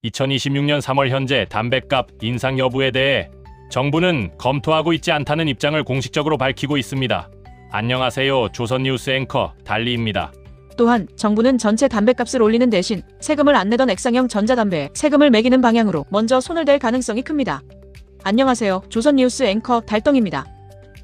2026년 3월 현재 담뱃값 인상 여부에 대해 정부는 검토하고 있지 않다는 입장을 공식적으로 밝히고 있습니다. 안녕하세요. 조선뉴스 앵커 달리입니다. 또한 정부는 전체 담뱃값을 올리는 대신 세금을 안 내던 액상형 전자담배에 세금을 매기는 방향으로 먼저 손을 댈 가능성이 큽니다. 안녕하세요. 조선뉴스 앵커 달덩입니다.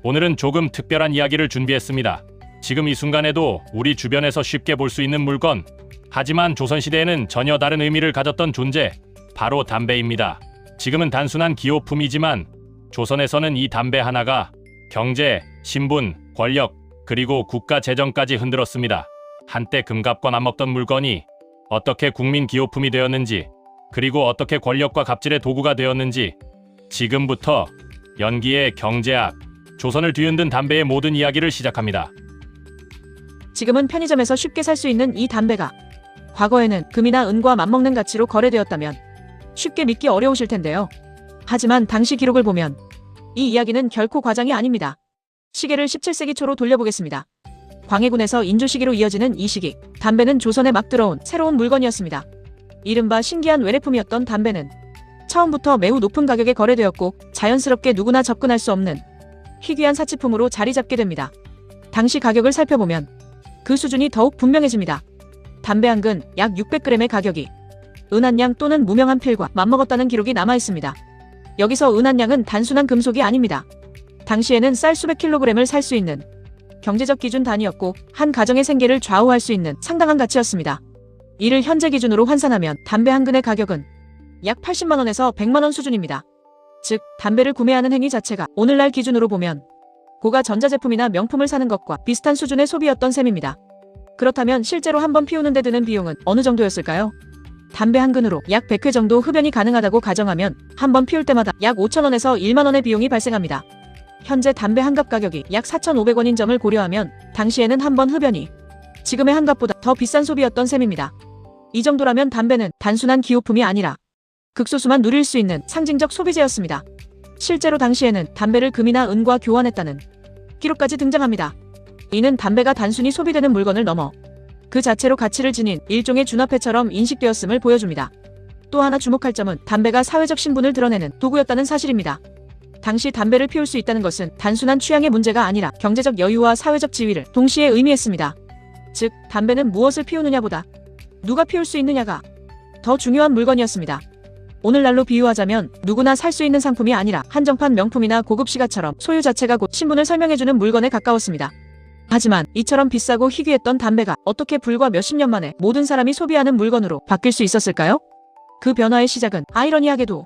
오늘은 조금 특별한 이야기를 준비했습니다. 지금 이 순간에도 우리 주변에서 쉽게 볼 수 있는 물건, 하지만 조선시대에는 전혀 다른 의미를 가졌던 존재, 바로 담배입니다. 지금은 단순한 기호품이지만 조선에서는 이 담배 하나가 경제, 신분, 권력, 그리고 국가 재정까지 흔들었습니다. 한때 금값과 맞먹던 물건이 어떻게 국민 기호품이 되었는지, 그리고 어떻게 권력과 갑질의 도구가 되었는지, 지금부터 연기의 경제학, 조선을 뒤흔든 담배의 모든 이야기를 시작합니다. 지금은 편의점에서 쉽게 살 수 있는 이 담배가 과거에는 금이나 은과 맞먹는 가치로 거래되었다면 쉽게 믿기 어려우실 텐데요. 하지만 당시 기록을 보면 이 이야기는 결코 과장이 아닙니다. 시계를 17세기 초로 돌려보겠습니다. 광해군에서 인조 시기로 이어지는 이 시기, 담배는 조선에 막 들어온 새로운 물건이었습니다. 이른바 신기한 외래품이었던 담배는 처음부터 매우 높은 가격에 거래되었고 자연스럽게 누구나 접근할 수 없는 희귀한 사치품으로 자리 잡게 됩니다. 당시 가격을 살펴보면 그 수준이 더욱 분명해집니다. 담배 한 근 약 600g의 가격이 은 한 양 또는 무명한 필과 맞먹었다는 기록이 남아있습니다. 여기서 은 한 양은 단순한 금속이 아닙니다. 당시에는 쌀 수백 킬로그램을 살 수 있는 경제적 기준 단위였고 한 가정의 생계를 좌우할 수 있는 상당한 가치였습니다. 이를 현재 기준으로 환산하면 담배 한 근의 가격은 약 80만원에서 100만원 수준입니다. 즉, 담배를 구매하는 행위 자체가 오늘날 기준으로 보면 고가 전자제품이나 명품을 사는 것과 비슷한 수준의 소비였던 셈입니다. 그렇다면 실제로 한 번 피우는 데 드는 비용은 어느 정도였을까요? 담배 한 근으로 약 100회 정도 흡연이 가능하다고 가정하면 한 번 피울 때마다 약 5천원에서 1만원의 비용이 발생합니다. 현재 담배 한 갑 가격이 약 4,500원인 점을 고려하면 당시에는 한 번 흡연이 지금의 한 갑보다 더 비싼 소비였던 셈입니다. 이 정도라면 담배는 단순한 기호품이 아니라 극소수만 누릴 수 있는 상징적 소비재였습니다. 실제로 당시에는 담배를 금이나 은과 교환했다는 기록까지 등장합니다. 이는 담배가 단순히 소비되는 물건을 넘어 그 자체로 가치를 지닌 일종의 준화폐처럼 인식되었음을 보여줍니다. 또 하나 주목할 점은 담배가 사회적 신분을 드러내는 도구였다는 사실입니다. 당시 담배를 피울 수 있다는 것은 단순한 취향의 문제가 아니라 경제적 여유와 사회적 지위를 동시에 의미했습니다. 즉, 담배는 무엇을 피우느냐보다 누가 피울 수 있느냐가 더 중요한 물건이었습니다. 오늘날로 비유하자면 누구나 살 수 있는 상품이 아니라 한정판 명품이나 고급 시가처럼 소유 자체가 곧 신분을 설명해주는 물건에 가까웠습니다. 하지만 이처럼 비싸고 희귀했던 담배가 어떻게 불과 몇십 년 만에 모든 사람이 소비하는 물건으로 바뀔 수 있었을까요? 그 변화의 시작은 아이러니하게도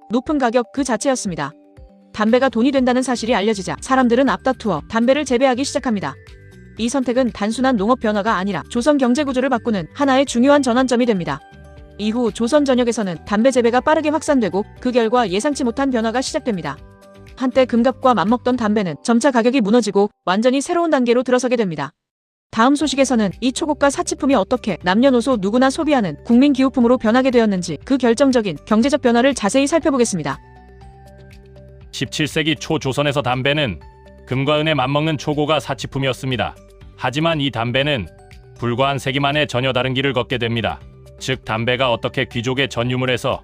높은 가격 그 자체였습니다. 담배가 돈이 된다는 사실이 알려지자 사람들은 앞다투어 담배를 재배하기 시작합니다. 이 선택은 단순한 농업 변화가 아니라 조선 경제 구조를 바꾸는 하나의 중요한 전환점이 됩니다. 이후 조선 전역에서는 담배 재배가 빠르게 확산되고 그 결과 예상치 못한 변화가 시작됩니다. 한때 금값과 맞먹던 담배는 점차 가격이 무너지고 완전히 새로운 단계로 들어서게 됩니다. 다음 소식에서는 이 초고가 사치품이 어떻게 남녀노소 누구나 소비하는 국민 기호품으로 변하게 되었는지 그 결정적인 경제적 변화를 자세히 살펴보겠습니다. 17세기 초 조선에서 담배는 금과 은에 맞먹는 초고가 사치품이었습니다. 하지만 이 담배는 불과 한 세기 만에 전혀 다른 길을 걷게 됩니다. 즉, 담배가 어떻게 귀족의 전유물에서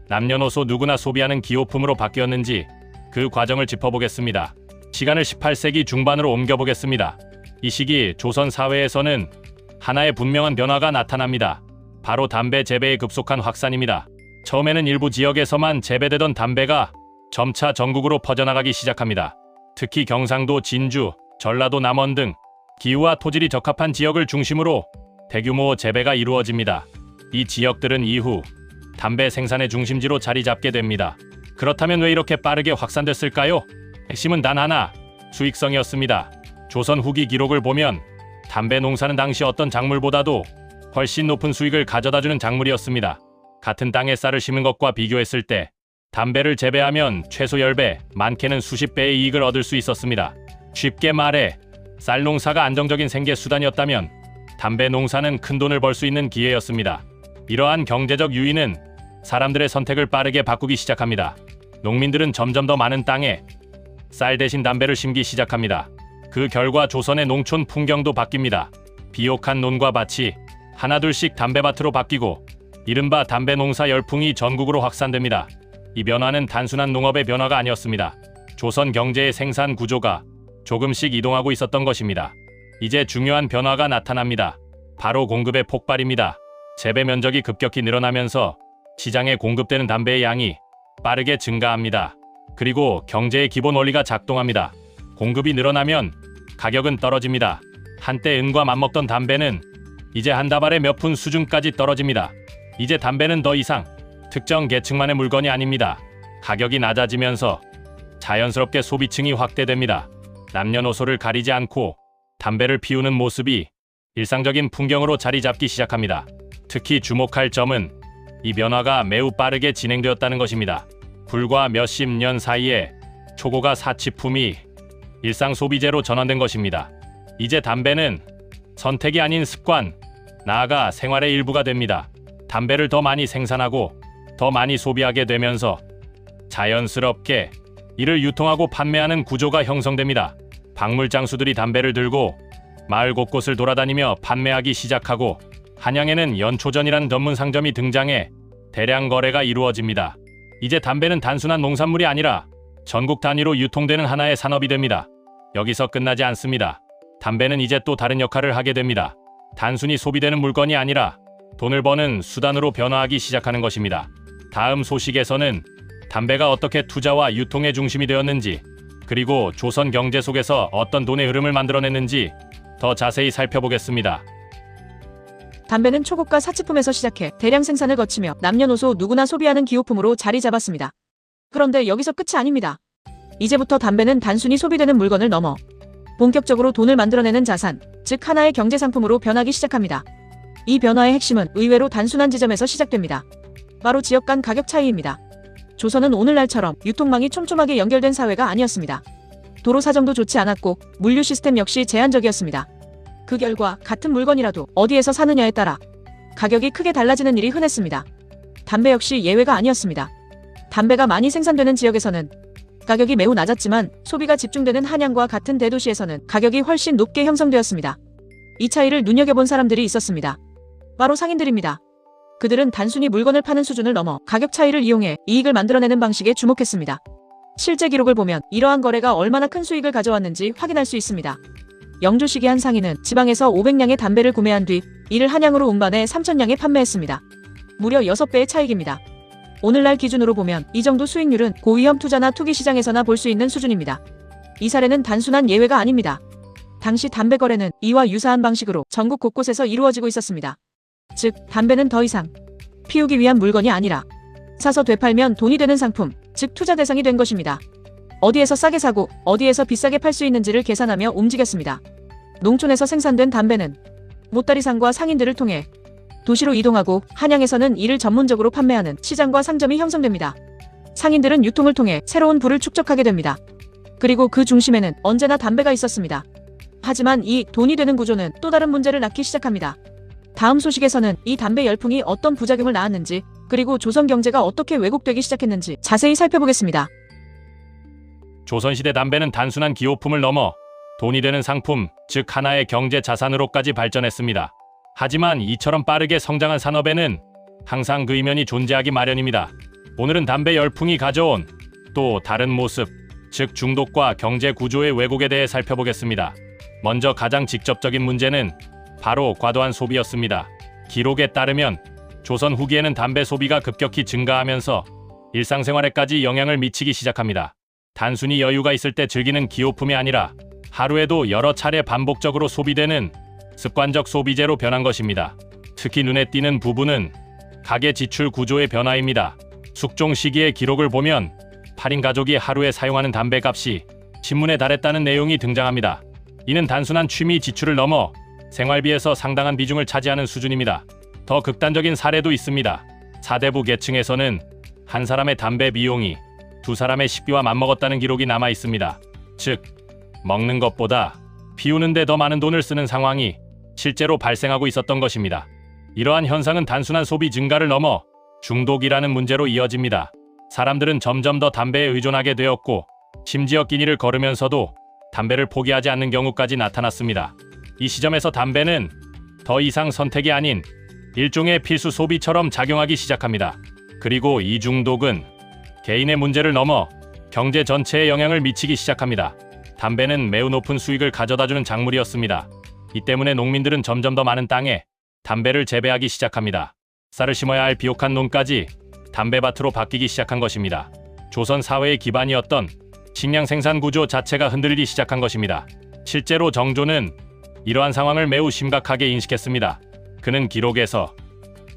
남녀노소 누구나 소비하는 기호품으로 바뀌었는지 그 과정을 짚어보겠습니다. 시간을 18세기 중반으로 옮겨보겠습니다. 이 시기 조선 사회에서는 하나의 분명한 변화가 나타납니다. 바로 담배 재배의 급속한 확산입니다. 처음에는 일부 지역에서만 재배되던 담배가 점차 전국으로 퍼져나가기 시작합니다. 특히 경상도, 진주, 전라도, 남원 등 기후와 토질이 적합한 지역을 중심으로 대규모 재배가 이루어집니다. 이 지역들은 이후 담배 생산의 중심지로 자리 잡게 됩니다. 그렇다면 왜 이렇게 빠르게 확산됐을까요? 핵심은 단 하나, 수익성이었습니다. 조선 후기 기록을 보면 담배 농사는 당시 어떤 작물보다도 훨씬 높은 수익을 가져다주는 작물이었습니다. 같은 땅에 쌀을 심은 것과 비교했을 때 담배를 재배하면 최소 10배, 많게는 수십 배의 이익을 얻을 수 있었습니다. 쉽게 말해 쌀 농사가 안정적인 생계 수단이었다면 담배 농사는 큰 돈을 벌 수 있는 기회였습니다. 이러한 경제적 유인은 사람들의 선택을 빠르게 바꾸기 시작합니다. 농민들은 점점 더 많은 땅에 쌀 대신 담배를 심기 시작합니다. 그 결과 조선의 농촌 풍경도 바뀝니다. 비옥한 논과 밭이 하나둘씩 담배밭으로 바뀌고 이른바 담배 농사 열풍이 전국으로 확산됩니다. 이 변화는 단순한 농업의 변화가 아니었습니다. 조선 경제의 생산 구조가 조금씩 이동하고 있었던 것입니다. 이제 중요한 변화가 나타납니다. 바로 공급의 폭발입니다. 재배 면적이 급격히 늘어나면서 시장에 공급되는 담배의 양이 빠르게 증가합니다. 그리고 경제의 기본 원리가 작동합니다. 공급이 늘어나면 가격은 떨어집니다. 한때 은과 맞먹던 담배는 이제 한 다발에 몇 푼 수준까지 떨어집니다. 이제 담배는 더 이상 특정 계층만의 물건이 아닙니다. 가격이 낮아지면서 자연스럽게 소비층이 확대됩니다. 남녀노소를 가리지 않고 담배를 피우는 모습이 일상적인 풍경으로 자리 잡기 시작합니다. 특히 주목할 점은 이 변화가 매우 빠르게 진행되었다는 것입니다. 불과 몇십 년 사이에 초고가 사치품이 일상 소비재로 전환된 것입니다. 이제 담배는 선택이 아닌 습관, 나아가 생활의 일부가 됩니다. 담배를 더 많이 생산하고 더 많이 소비하게 되면서 자연스럽게 이를 유통하고 판매하는 구조가 형성됩니다. 박물장수들이 담배를 들고 마을 곳곳을 돌아다니며 판매하기 시작하고 한양에는 연초전이란 전문 상점이 등장해 대량 거래가 이루어집니다. 이제 담배는 단순한 농산물이 아니라 전국 단위로 유통되는 하나의 산업이 됩니다. 여기서 끝나지 않습니다. 담배는 이제 또 다른 역할을 하게 됩니다. 단순히 소비되는 물건이 아니라 돈을 버는 수단으로 변화하기 시작하는 것입니다. 다음 소식에서는 담배가 어떻게 투자와 유통의 중심이 되었는지, 그리고 조선 경제 속에서 어떤 돈의 흐름을 만들어냈는지 더 자세히 살펴보겠습니다. 담배는 초고가 사치품에서 시작해 대량 생산을 거치며 남녀노소 누구나 소비하는 기호품으로 자리 잡았습니다. 그런데 여기서 끝이 아닙니다. 이제부터 담배는 단순히 소비되는 물건을 넘어 본격적으로 돈을 만들어내는 자산, 즉 하나의 경제 상품으로 변하기 시작합니다. 이 변화의 핵심은 의외로 단순한 지점에서 시작됩니다. 바로 지역 간 가격 차이입니다. 조선은 오늘날처럼 유통망이 촘촘하게 연결된 사회가 아니었습니다. 도로 사정도 좋지 않았고 물류 시스템 역시 제한적이었습니다. 그 결과 같은 물건이라도 어디에서 사느냐에 따라 가격이 크게 달라지는 일이 흔했습니다. 담배 역시 예외가 아니었습니다. 담배가 많이 생산되는 지역에서는 가격이 매우 낮았지만 소비가 집중되는 한양과 같은 대도시에서는 가격이 훨씬 높게 형성되었습니다. 이 차이를 눈여겨본 사람들이 있었습니다. 바로 상인들입니다. 그들은 단순히 물건을 파는 수준을 넘어 가격 차이를 이용해 이익을 만들어내는 방식에 주목했습니다. 실제 기록을 보면 이러한 거래가 얼마나 큰 수익을 가져왔는지 확인할 수 있습니다. 영조식의 한 상인은 지방에서 500량의 담배를 구매한 뒤 이를 한양으로 운반해 3,000량에 판매했습니다. 무려 6배의 차익입니다. 오늘날 기준으로 보면 이 정도 수익률은 고위험 투자나 투기 시장에서나 볼 수 있는 수준입니다. 이 사례는 단순한 예외가 아닙니다. 당시 담배 거래는 이와 유사한 방식으로 전국 곳곳에서 이루어지고 있었습니다. 즉, 담배는 더 이상 피우기 위한 물건이 아니라 사서 되팔면 돈이 되는 상품, 즉 투자 대상이 된 것입니다. 어디에서 싸게 사고 어디에서 비싸게 팔 수 있는지를 계산하며 움직였습니다. 농촌에서 생산된 담배는 못다리상과 상인들을 통해 도시로 이동하고 한양에서는 이를 전문적으로 판매하는 시장과 상점이 형성됩니다. 상인들은 유통을 통해 새로운 부를 축적하게 됩니다. 그리고 그 중심에는 언제나 담배가 있었습니다. 하지만 이 돈이 되는 구조는 또 다른 문제를 낳기 시작합니다. 다음 소식에서는 이 담배 열풍이 어떤 부작용을 낳았는지, 그리고 조선 경제가 어떻게 왜곡되기 시작했는지 자세히 살펴보겠습니다. 조선시대 담배는 단순한 기호품을 넘어 돈이 되는 상품, 즉 하나의 경제 자산으로까지 발전했습니다. 하지만 이처럼 빠르게 성장한 산업에는 항상 그 이면이 존재하기 마련입니다. 오늘은 담배 열풍이 가져온 또 다른 모습, 즉 중독과 경제 구조의 왜곡에 대해 살펴보겠습니다. 먼저 가장 직접적인 문제는 바로 과도한 소비였습니다. 기록에 따르면 조선 후기에는 담배 소비가 급격히 증가하면서 일상생활에까지 영향을 미치기 시작합니다. 단순히 여유가 있을 때 즐기는 기호품이 아니라 하루에도 여러 차례 반복적으로 소비되는 습관적 소비재로 변한 것입니다. 특히 눈에 띄는 부분은 가계 지출 구조의 변화입니다. 숙종 시기의 기록을 보면 8인 가족이 하루에 사용하는 담배값이 신문에 달했다는 내용이 등장합니다. 이는 단순한 취미 지출을 넘어 생활비에서 상당한 비중을 차지하는 수준입니다. 더 극단적인 사례도 있습니다. 사대부 계층에서는 한 사람의 담배 비용이 두 사람의 식비와 맞먹었다는 기록이 남아 있습니다. 즉, 먹는 것보다 피우는데 더 많은 돈을 쓰는 상황이 실제로 발생하고 있었던 것입니다. 이러한 현상은 단순한 소비 증가를 넘어 중독이라는 문제로 이어집니다. 사람들은 점점 더 담배에 의존하게 되었고, 심지어 끼니를 걸으면서도 담배를 포기하지 않는 경우까지 나타났습니다. 이 시점에서 담배는 더 이상 선택이 아닌 일종의 필수 소비처럼 작용하기 시작합니다. 그리고 이 중독은 개인의 문제를 넘어 경제 전체에 영향을 미치기 시작합니다. 담배는 매우 높은 수익을 가져다주는 작물이었습니다. 이 때문에 농민들은 점점 더 많은 땅에 담배를 재배하기 시작합니다. 쌀을 심어야 할 비옥한 논까지 담배밭으로 바뀌기 시작한 것입니다. 조선 사회의 기반이었던 식량 생산 구조 자체가 흔들리기 시작한 것입니다. 실제로 정조는 이러한 상황을 매우 심각하게 인식했습니다. 그는 기록에서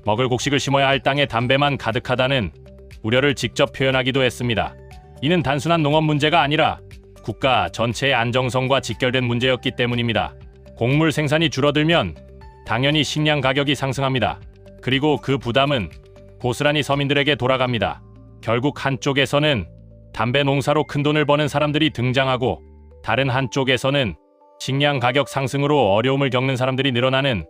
먹을 곡식을 심어야 할 땅에 담배만 가득하다는 우려를 직접 표현하기도 했습니다. 이는 단순한 농업 문제가 아니라 국가 전체의 안정성과 직결된 문제였기 때문입니다. 곡물 생산이 줄어들면 당연히 식량 가격이 상승합니다. 그리고 그 부담은 고스란히 서민들에게 돌아갑니다. 결국 한쪽에서는 담배 농사로 큰돈을 버는 사람들이 등장하고 다른 한쪽에서는 식량 가격 상승으로 어려움을 겪는 사람들이 늘어나는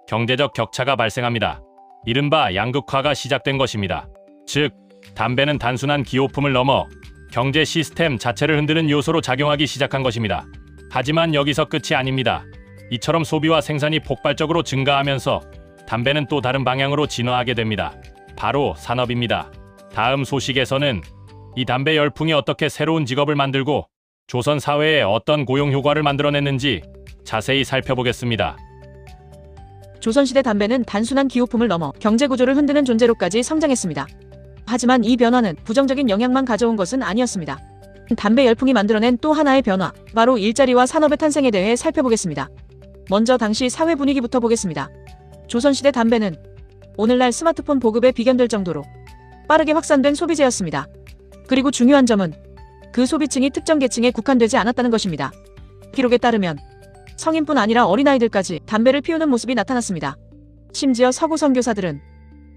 경제적 격차가 발생합니다. 이른바 양극화가 시작된 것입니다. 즉, 담배는 단순한 기호품을 넘어 경제 시스템 자체를 흔드는 요소로 작용하기 시작한 것입니다. 하지만 여기서 끝이 아닙니다. 이처럼 소비와 생산이 폭발적으로 증가하면서 담배는 또 다른 방향으로 진화하게 됩니다. 바로 산업입니다. 다음 소식에서는 이 담배 열풍이 어떻게 새로운 직업을 만들고 조선 사회에 어떤 고용 효과를 만들어냈는지 자세히 살펴보겠습니다. 조선시대 담배는 단순한 기호품을 넘어 경제 구조를 흔드는 존재로까지 성장했습니다. 하지만 이 변화는 부정적인 영향만 가져온 것은 아니었습니다. 담배 열풍이 만들어낸 또 하나의 변화, 바로 일자리와 산업의 탄생에 대해 살펴보겠습니다. 먼저 당시 사회 분위기부터 보겠습니다. 조선시대 담배는 오늘날 스마트폰 보급에 비견될 정도로 빠르게 확산된 소비재였습니다. 그리고 중요한 점은 그 소비층이 특정 계층에 국한되지 않았다는 것입니다. 기록에 따르면 성인뿐 아니라 어린아이들까지 담배를 피우는 모습이 나타났습니다. 심지어 서구 선교사들은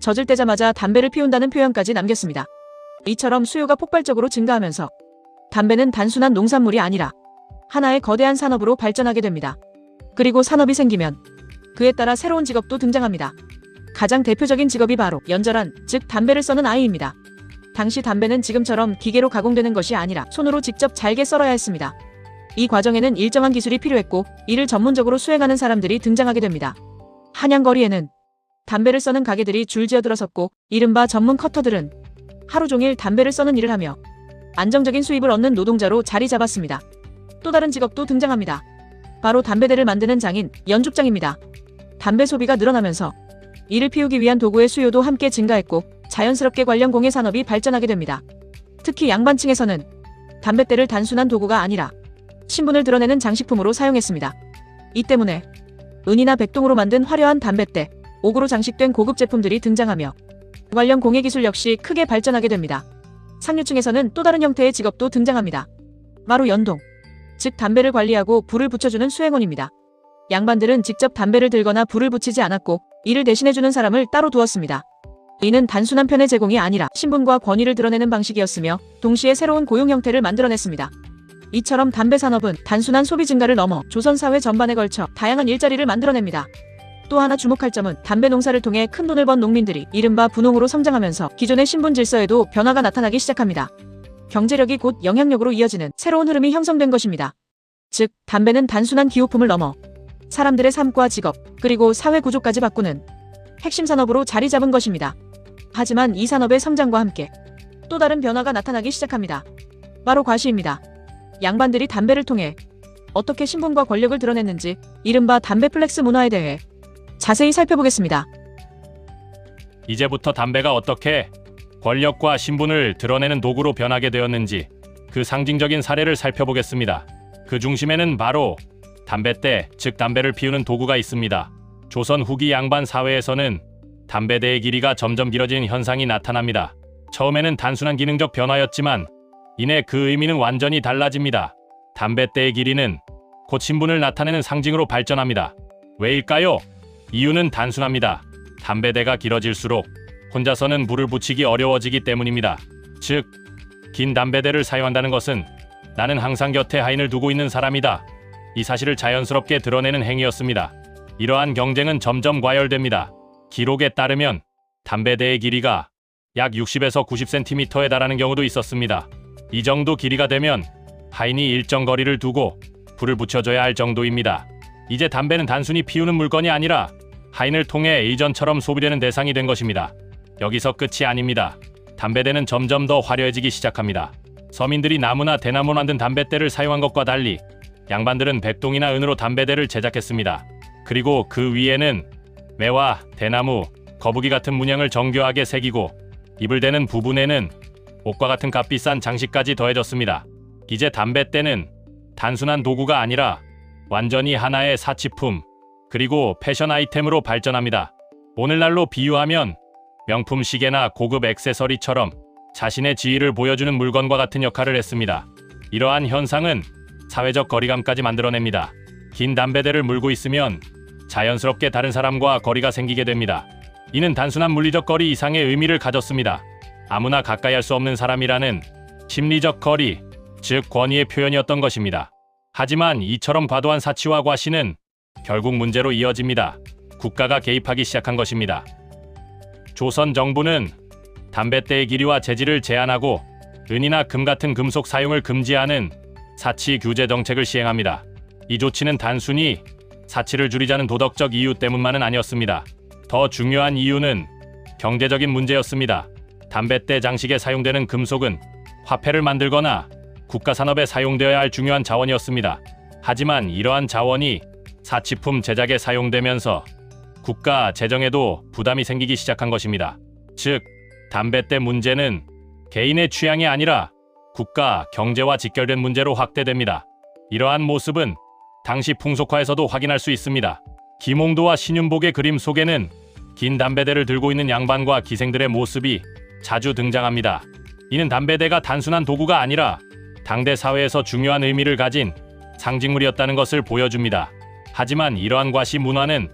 젖을 떼자마자 담배를 피운다는 표현까지 남겼습니다. 이처럼 수요가 폭발적으로 증가하면서 담배는 단순한 농산물이 아니라 하나의 거대한 산업으로 발전하게 됩니다. 그리고 산업이 생기면 그에 따라 새로운 직업도 등장합니다. 가장 대표적인 직업이 바로 연절한, 즉 담배를 써는 아이입니다. 당시 담배는 지금처럼 기계로 가공되는 것이 아니라 손으로 직접 잘게 썰어야 했습니다. 이 과정에는 일정한 기술이 필요했고 이를 전문적으로 수행하는 사람들이 등장하게 됩니다. 한양거리에는 담배를 써는 가게들이 줄지어 들어섰고 이른바 전문 커터들은 하루 종일 담배를 써는 일을 하며 안정적인 수입을 얻는 노동자로 자리 잡았습니다. 또 다른 직업도 등장합니다. 바로 담배대를 만드는 장인, 연죽장입니다. 담배 소비가 늘어나면서 이를 피우기 위한 도구의 수요도 함께 증가했고 자연스럽게 관련 공예 산업이 발전하게 됩니다. 특히 양반층에서는 담뱃대를 단순한 도구가 아니라 신분을 드러내는 장식품으로 사용했습니다. 이 때문에 은이나 백동으로 만든 화려한 담뱃대, 옥으로 장식된 고급 제품들이 등장하며 관련 공예 기술 역시 크게 발전하게 됩니다. 상류층에서는 또 다른 형태의 직업도 등장합니다. 바로 연동, 즉 담배를 관리하고 불을 붙여주는 수행원입니다. 양반들은 직접 담배를 들거나 불을 붙이지 않았고 이를 대신해주는 사람을 따로 두었습니다. 이는 단순한 편의 제공이 아니라 신분과 권위를 드러내는 방식이었으며 동시에 새로운 고용 형태를 만들어냈습니다. 이처럼 담배 산업은 단순한 소비 증가를 넘어 조선 사회 전반에 걸쳐 다양한 일자리를 만들어냅니다. 또 하나 주목할 점은 담배 농사를 통해 큰 돈을 번 농민들이 이른바 분홍으로 성장하면서 기존의 신분 질서에도 변화가 나타나기 시작합니다. 경제력이 곧 영향력으로 이어지는 새로운 흐름이 형성된 것입니다. 즉, 담배는 단순한 기호품을 넘어 사람들의 삶과 직업, 그리고 사회 구조까지 바꾸는 핵심 산업으로 자리 잡은 것입니다. 하지만 이 산업의 성장과 함께 또 다른 변화가 나타나기 시작합니다. 바로 과시입니다. 양반들이 담배를 통해 어떻게 신분과 권력을 드러냈는지 이른바 담배 플렉스 문화에 대해 자세히 살펴보겠습니다. 이제부터 담배가 어떻게 권력과 신분을 드러내는 도구로 변하게 되었는지 그 상징적인 사례를 살펴보겠습니다. 그 중심에는 바로 담뱃대, 즉 담배를 피우는 도구가 있습니다. 조선 후기 양반 사회에서는 담배대의 길이가 점점 길어지는 현상이 나타납니다. 처음에는 단순한 기능적 변화였지만 이내 그 의미는 완전히 달라집니다. 담뱃대의 길이는 곧 신분을 나타내는 상징으로 발전합니다. 왜일까요? 이유는 단순합니다. 담배대가 길어질수록 혼자서는 불을 붙이기 어려워지기 때문입니다. 즉, 긴 담배대를 사용한다는 것은 나는 항상 곁에 하인을 두고 있는 사람이다, 이 사실을 자연스럽게 드러내는 행위였습니다. 이러한 경쟁은 점점 과열됩니다. 기록에 따르면 담배대의 길이가 약 60에서 90cm에 달하는 경우도 있었습니다. 이 정도 길이가 되면 하인이 일정 거리를 두고 불을 붙여줘야 할 정도입니다. 이제 담배는 단순히 피우는 물건이 아니라 하인을 통해 예전처럼 소비되는 대상이 된 것입니다. 여기서 끝이 아닙니다. 담배대는 점점 더 화려해지기 시작합니다. 서민들이 나무나 대나무 만든 담뱃대를 사용한 것과 달리 양반들은 백동이나 은으로 담배대를 제작했습니다. 그리고 그 위에는 매와 대나무, 거북이 같은 문양을 정교하게 새기고 입을 대는 부분에는 옷과 같은 값비싼 장식까지 더해졌습니다. 이제 담뱃대는 단순한 도구가 아니라 완전히 하나의 사치품, 그리고 패션 아이템으로 발전합니다. 오늘날로 비유하면 명품 시계나 고급 액세서리처럼 자신의 지위를 보여주는 물건과 같은 역할을 했습니다. 이러한 현상은 사회적 거리감까지 만들어냅니다. 긴 담배대를 물고 있으면 자연스럽게 다른 사람과 거리가 생기게 됩니다. 이는 단순한 물리적 거리 이상의 의미를 가졌습니다. 아무나 가까이 할 수 없는 사람이라는 심리적 거리, 즉 권위의 표현이었던 것입니다. 하지만 이처럼 과도한 사치와 과시는 결국 문제로 이어집니다. 국가가 개입하기 시작한 것입니다. 조선 정부는 담뱃대의 길이와 재질을 제한하고 은이나 금 같은 금속 사용을 금지하는 사치 규제 정책을 시행합니다. 이 조치는 단순히 사치를 줄이자는 도덕적 이유 때문만은 아니었습니다. 더 중요한 이유는 경제적인 문제였습니다. 담뱃대 장식에 사용되는 금속은 화폐를 만들거나 국가 산업에 사용되어야 할 중요한 자원이었습니다. 하지만 이러한 자원이 사치품 제작에 사용되면서 국가 재정에도 부담이 생기기 시작한 것입니다. 즉, 담뱃대 문제는 개인의 취향이 아니라 국가 경제와 직결된 문제로 확대됩니다. 이러한 모습은 당시 풍속화에서도 확인할 수 있습니다. 김홍도와 신윤복의 그림 속에는 긴 담배대를 들고 있는 양반과 기생들의 모습이 자주 등장합니다. 이는 담배대가 단순한 도구가 아니라 당대 사회에서 중요한 의미를 가진 상징물이었다는 것을 보여줍니다. 하지만 이러한 과시 문화는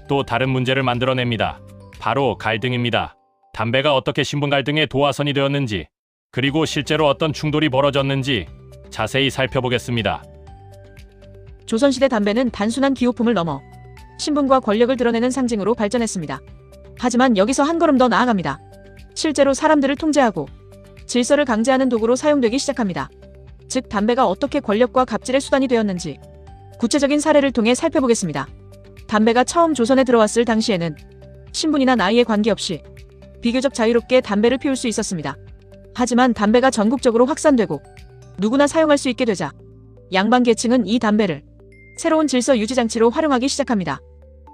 또 다른 문제를 만들어냅니다. 바로 갈등입니다. 담배가 어떻게 신분 갈등의 도화선이 되었는지, 그리고 실제로 어떤 충돌이 벌어졌는지 자세히 살펴보겠습니다. 조선시대 담배는 단순한 기호품을 넘어 신분과 권력을 드러내는 상징으로 발전했습니다. 하지만 여기서 한 걸음 더 나아갑니다. 실제로 사람들을 통제하고 질서를 강제하는 도구로 사용되기 시작합니다. 즉, 담배가 어떻게 권력과 갑질의 수단이 되었는지 구체적인 사례를 통해 살펴보겠습니다. 담배가 처음 조선에 들어왔을 당시에는 신분이나 나이에 관계없이 비교적 자유롭게 담배를 피울 수 있었습니다. 하지만 담배가 전국적으로 확산되고 누구나 사용할 수 있게 되자 양반 계층은 이 담배를 새로운 질서 유지 장치로 활용하기 시작합니다.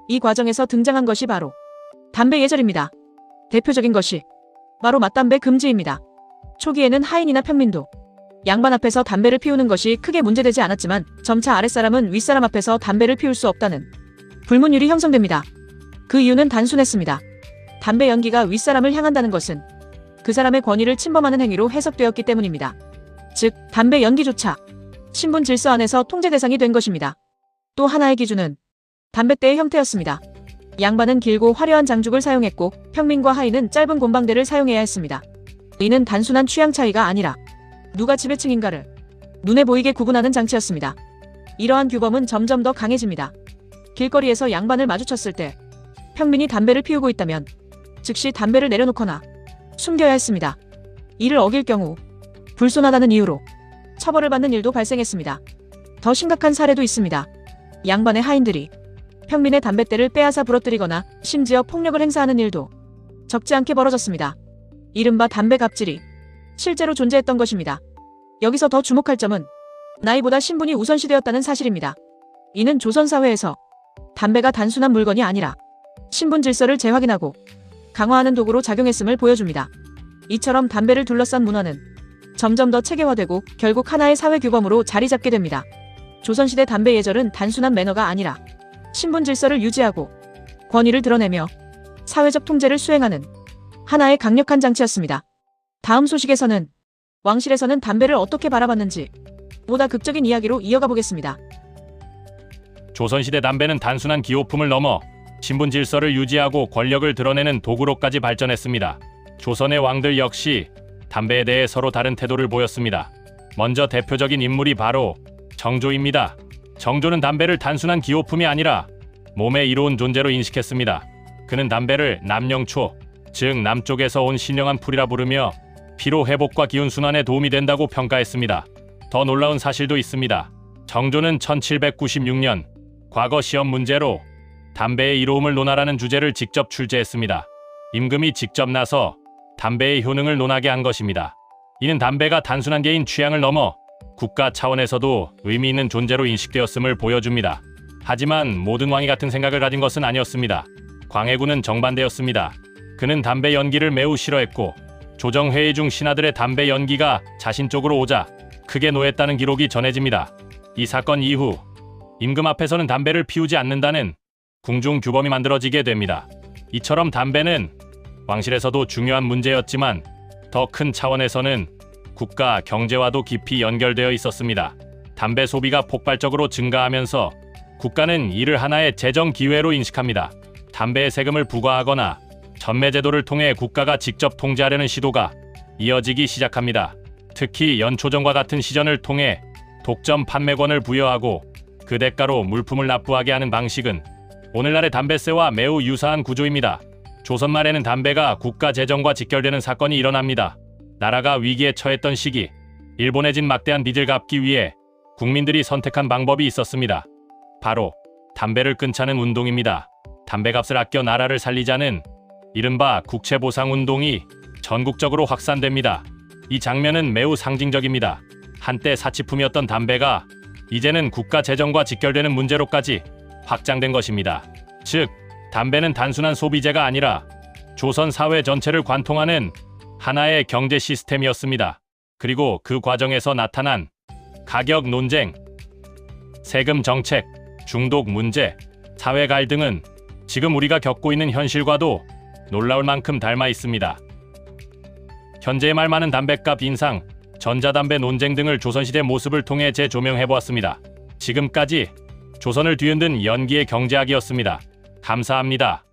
이 과정에서 등장한 것이 바로 담배 예절입니다. 대표적인 것이 바로 맞담배 금지입니다. 초기에는 하인이나 평민도 양반 앞에서 담배를 피우는 것이 크게 문제되지 않았지만 점차 아랫사람은 윗사람 앞에서 담배를 피울 수 없다는 불문율이 형성됩니다. 그 이유는 단순했습니다. 담배 연기가 윗사람을 향한다는 것은 그 사람의 권위를 침범하는 행위로 해석되었기 때문입니다. 즉, 담배 연기조차 신분 질서 안에서 통제 대상이 된 것입니다. 또 하나의 기준은 담뱃대의 형태였습니다. 양반은 길고 화려한 장죽을 사용했고 평민과 하인은 짧은 곰방대를 사용해야 했습니다. 이는 단순한 취향 차이가 아니라 누가 지배층인가를 눈에 보이게 구분하는 장치였습니다. 이러한 규범은 점점 더 강해집니다. 길거리에서 양반을 마주쳤을 때 평민이 담배를 피우고 있다면 즉시 담배를 내려놓거나 숨겨야 했습니다. 이를 어길 경우 불손하다는 이유로 처벌을 받는 일도 발생했습니다. 더 심각한 사례도 있습니다. 양반의 하인들이 평민의 담뱃대를 빼앗아 부러뜨리거나 심지어 폭력을 행사하는 일도 적지 않게 벌어졌습니다. 이른바 담배 갑질이 실제로 존재했던 것입니다. 여기서 더 주목할 점은 나이보다 신분이 우선시되었다는 사실입니다. 이는 조선 사회에서 담배가 단순한 물건이 아니라 신분 질서를 재확인하고 강화하는 도구로 작용했음을 보여줍니다. 이처럼 담배를 둘러싼 문화는 점점 더 체계화되고 결국 하나의 사회 규범으로 자리 잡게 됩니다. 조선시대 담배 예절은 단순한 매너가 아니라 신분 질서를 유지하고 권위를 드러내며 사회적 통제를 수행하는 하나의 강력한 장치였습니다. 다음 소식에서는 왕실에서는 담배를 어떻게 바라봤는지 보다 극적인 이야기로 이어가 보겠습니다. 조선시대 담배는 단순한 기호품을 넘어 신분 질서를 유지하고 권력을 드러내는 도구로까지 발전했습니다. 조선의 왕들 역시 담배에 대해 서로 다른 태도를 보였습니다. 먼저 대표적인 인물이 바로 정조입니다. 정조는 담배를 단순한 기호품이 아니라 몸에 이로운 존재로 인식했습니다. 그는 담배를 남령초, 즉 남쪽에서 온 신령한 풀이라 부르며 피로 회복과 기운 순환에 도움이 된다고 평가했습니다. 더 놀라운 사실도 있습니다. 정조는 1796년 과거 시험 문제로 담배의 이로움을 논하라는 주제를 직접 출제했습니다. 임금이 직접 나서 담배의 효능을 논하게 한 것입니다. 이는 담배가 단순한 개인 취향을 넘어 국가 차원에서도 의미 있는 존재로 인식되었음을 보여줍니다. 하지만 모든 왕이 같은 생각을 가진 것은 아니었습니다. 광해군은 정반대였습니다. 그는 담배 연기를 매우 싫어했고 조정회의 중 신하들의 담배 연기가 자신 쪽으로 오자 크게 노했다는 기록이 전해집니다. 이 사건 이후 임금 앞에서는 담배를 피우지 않는다는 궁중 규범이 만들어지게 됩니다. 이처럼 담배는 왕실에서도 중요한 문제였지만 더 큰 차원에서는 국가 경제와도 깊이 연결되어 있었습니다. 담배 소비가 폭발적으로 증가하면서 국가는 이를 하나의 재정 기회로 인식합니다. 담배에 세금을 부과하거나 전매제도를 통해 국가가 직접 통제하려는 시도가 이어지기 시작합니다. 특히 연초정과 같은 시전을 통해 독점 판매권을 부여하고 그 대가로 물품을 납부하게 하는 방식은 오늘날의 담배세와 매우 유사한 구조입니다. 조선 말에는 담배가 국가 재정과 직결되는 사건이 일어납니다. 나라가 위기에 처했던 시기, 일본에 진 막대한 빚을 갚기 위해 국민들이 선택한 방법이 있었습니다. 바로 담배를 끊자는 운동입니다. 담배값을 아껴 나라를 살리자는 이른바 국채보상운동이 전국적으로 확산됩니다. 이 장면은 매우 상징적입니다. 한때 사치품이었던 담배가 이제는 국가 재정과 직결되는 문제로까지 확장된 것입니다. 즉, 담배는 단순한 소비재가 아니라 조선 사회 전체를 관통하는 하나의 경제 시스템이었습니다. 그리고 그 과정에서 나타난 가격 논쟁, 세금 정책, 중독 문제, 사회 갈등은 지금 우리가 겪고 있는 현실과도 놀라울 만큼 닮아 있습니다. 현재의 말 많은 담배값 인상, 전자담배 논쟁 등을 조선시대 모습을 통해 재조명해보았습니다. 지금까지 조선을 뒤흔든 연기의 경제학이었습니다. 감사합니다.